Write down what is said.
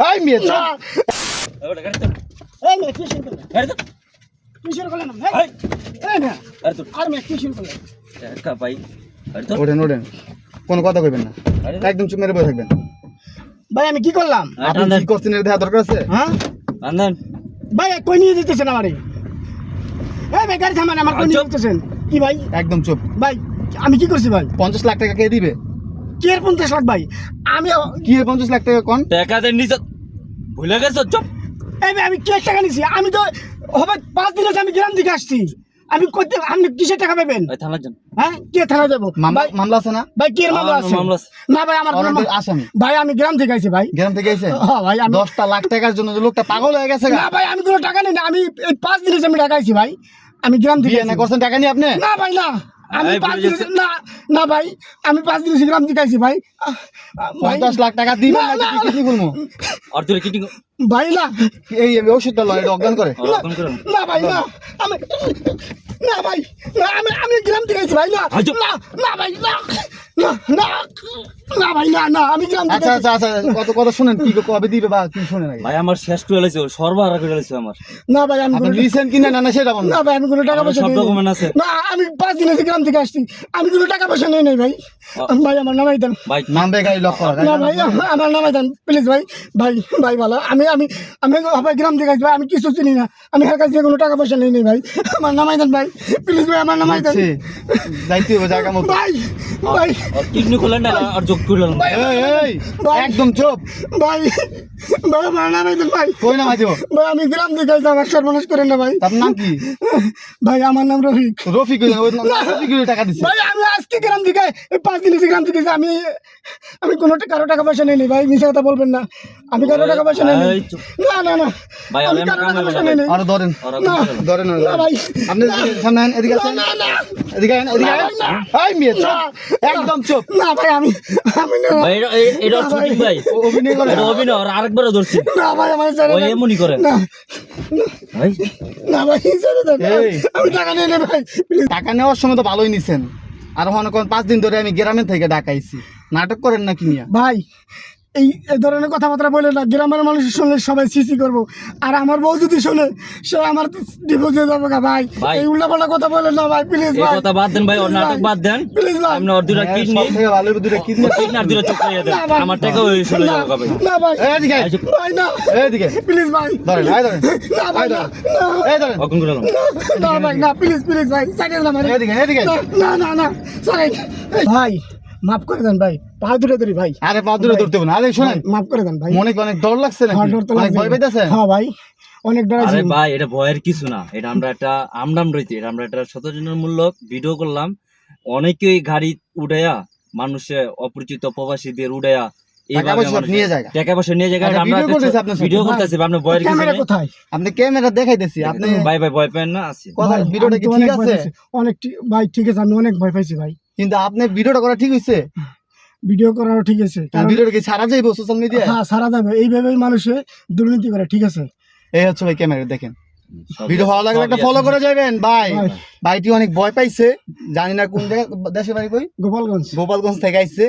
High মিয়া চা ওটা গাড়ি তো এই মেয়ে কি শুরু করলে? গাড়ি তো কি শুরু করলে না? হাই এই মেয়ে, আরে তো আর মেয়ে কি শুরু করলে? একা ভাই গাড়ি তো ওঠেন ওঠেন কোনো কথা কইবেন না গাড়ি একদম চুপ মেরে বসে থাকবেন ভাই আমি কি করলাম? আপনি কি করছেন এর দেখা দরকার আছে হ্যাঁ আনন্দ ভাই কই নিয়ে যেতেছেন আমারে? এই ভাই গাড়ি থামান, আমার কই নিয়ে যেতেছেন? কি ভাই? একদম চুপ ভাই আমি কি করছি ভাই? 50 লাখ টাকা কে দিবে কি এর 50 লাখ ভাই? আমি কি এর 50 লাখ টাকা কোন টাকা দেন নিছ ভুলে গেছো চুপ এই ভাই আমি কি টাকা নিছি? আমি তো হবে 5 দিন আছে আমি গ্রাম থেকে আসছি। আমি কইতে আপনি কিসের টাকা পাবেন? ভাই থানার যান হ্যাঁ কে থানা যাব? ভাই মামলা আছে না ভাই কি এর মামলা আছে? মামলা আছে। না ভাই আমার কোনো অনেক আসামি ভাই আমি গ্রাম থেকে আইছি ভাই। গ্রাম থেকে আইছে হ্যাঁ ভাই আমি 10টা লাখ টাকার জন্য যে লোকটা পাগল হয়ে গেছে না ভাই আমি কোনো টাকা নেই না, আমি এই 5 দিন আছে আমি টাকা আইছি ভাই। আমি গ্রাম থেকে বিয়ে না আইছি। করছেন টাকা নিয়ে আপনি না ভাই না আমি এই 5 পুলিশ দিন আছে। না না ভাই আমি 5 দিন গ্রাম থেকে আইছি ভাই। ভাই 50 লাখ টাকা দিবেন না, না না, কি বলবো আর তুই কিটিং ভাই না এই ওষুধটা লয় অজ্ঞান করে রকম করে না ভাই না আমি না ভাই না আমি গ্রাম থেকে আইছি ভাই না আজব। না না ভাই না না না না ভাই না না আমি গ্রাম থেকে আচ্ছা আইছি। আচ্ছা আচ্ছা কত কথা শুনেন কি কবে দিবে বা কি শুনেন আগে ভাই আমার শেষ করে লাইছে সর্বহারা করে লাইছে আমার না ভাই আমি আপনি কোনো রিসেন্ট কিনা না সেটা বলেন না ভাই আমি কোনো টাকা আমার পয়সা সব নেই নাই। document আছে। না আমি 5 দিন থেকে গ্রাম থেকে আসছি, আমি কোনো টাকা পয়সা নেই নাই ভাই। ভাই আমার নামাই দেন। ভাই নামবে গাড়ি লক করা না ভাই আমার নামাই দেন প্লিজ ভাই। ভাই ভাই ভালো আমি আমি আমি ভাই গ্রাম থেকে আসছি ভাই, আমি কিছু চিনি না, আমি এর কাছে কোনো টাকা পয়সা নেই নাই ভাই। আমার নামাই দেন ভাই প্লিজ ভাই, আমার নামাই দেন যাইতে হবে জায়গা মতো ভাই ভাই কিডনি খুলেন না আর যোগ করলেন ভাই এই একদম চুপ ভাই ভাই আমার নামাই দেন ভাই। কই না মাইছো ভাই আমি গ্রাম থেকে আসছি, আমার সর্বনাশ করেন না ভাই। তার নাম কি ভাই আমার নাম রফিক। রফিক রফিক টাকা দিছে ভাই আমি আজকে গ্রাম থেকে এই 5 দিন গ্রাম থেকে এসে আমি আমি কোনো কারো টাকা পয়সা নেই ভাই, মিথ্যা কথা বলবেন না, আমি কারো টাকা পয়সা নেই এই চুপ। না না না ভাই, আমি আমি কারো আমার টাকা কামে পয়সা যাবো। নেই আর ধরেন না ধরেন না ভাই আপনি সামনে আইন, এদিকে আসেন না না এদিকে আইন, এদিকে আইন। এই মেয়ে চুপ একদম চুপ না ভাই আমি আমি না ভাই এটা শুটিং ভাই অভিনয় করে এটা অভিনয় আর আরেকবারও ধরছি না ভাই আমার ছেড়ে ওই দেন। এমনই করে না ভাই না ভাই ছেড়ে দেন। এই। আমি টাকা নেই না ভাই প্লিজ। টাকা নেওয়ার সময় তো ভালোই নিছেন আর মনে করেন 5 দিন ধরে আমি গ্রামের থেকে ডাকাইছি নাটক করেন না কি নিয়া ভাই এই এই ধরনের কথাবার্তা বলে না, গ্রামের মানুষ শুনলে সবাই সিসি করবো, আর আমার বউ যদি শুনে সে আমার ডিভোর্স হয়ে যাবে গা ভাই। ভাই। এই উল্টাপাল্টা কথা বলেন না ভাই প্লিজ এই ভাই কথা বাদ দেন ভাই ওর নাটক বাদ দেন প্লিজ ভাই আপনি ওর দুটা হ্যাঁ, কিডনি সব থেকে ভালো দুটো কিডনি কিডনি আর দুটা চোখ খাইয়ে দেন না ভাই। আমার টাকা ওই চলে না, যাবে ভাই না ভাই এদিকে আয়। ভাই না এদিকে প্লিজ ভাই ধরেন এই ধরেন না ভাই না এই ধরেন অকন করে লাম না ভাই না প্লিজ প্লিজ ভাই সাইডে না ভাই এদিকে এদিকে না না না সাইড ভাই মাফ করে দেন ভাই, পা ধরে ধরি ভাই, আরে পা দূরে ধরতে হবে না আরে শুনেন মাফ করে দেন ভাই। মনে কি অনেক ডর লাগছে নাকি হ্যাঁ, ডর তো অনেক লাগছে। ভয় পাইতেছে হ্যাঁ ভাই অনেক ডর আছে। আরে ভাই এটা ভয়ের কিছু না, এটা আমরা একটা আমদাম রইতে এটা আমরা একটা সচেতনমূলক ভিডিও করলাম, অনেকেই গাড়ি উড়াইয়া মানুষে অপরিচিত প্রবাসীদের উড়াইয়া টাকা পয়সা নিয়ে যায় টাকা পয়সা নিয়ে যায় আচ্ছা, আমরা ভিডিও করতেছে আপনার সাথে। ভিডিও করতেছি আপনার ভয়ের কিছু ক্যামেরা নেই কোথায়? আপনি ক্যামেরা দেখাইতেছি আপনি ভাই ভাই ভয় পাবেন না আছে কথা ভাই, ভিডিওটা আমি কি তো ঠিক অনেক ভয় আছে পাইছি। অনেক ভাই ঠিক আছে, আমি অনেক ভয় পাইছি ভাই। কিন্তু আপনি ভিডিওটা করা ঠিক হইছে ভিডিও করারও ঠিক আছে, কারণ ভিডিওটা কি ছাড়া যাইবো সোশ্যাল মিডিয়ায় হ্যাঁ সারা যাবে, এইভাবেই মানুষে দুর্নীতি করে, ঠিক আছে এই হচ্ছে ভাই ক্যামেরা দেখেন সব- ভিডিও ভালো লাগলে একটা সবই ফলো আছে। করে যাবেন ভাই ভাই। ভাইটি অনেক ভয় পাইছে জানি না কোন জায়গা দেশে বাড়ি কই গোপালগঞ্জ। গোপালগঞ্জ থেকে আইছে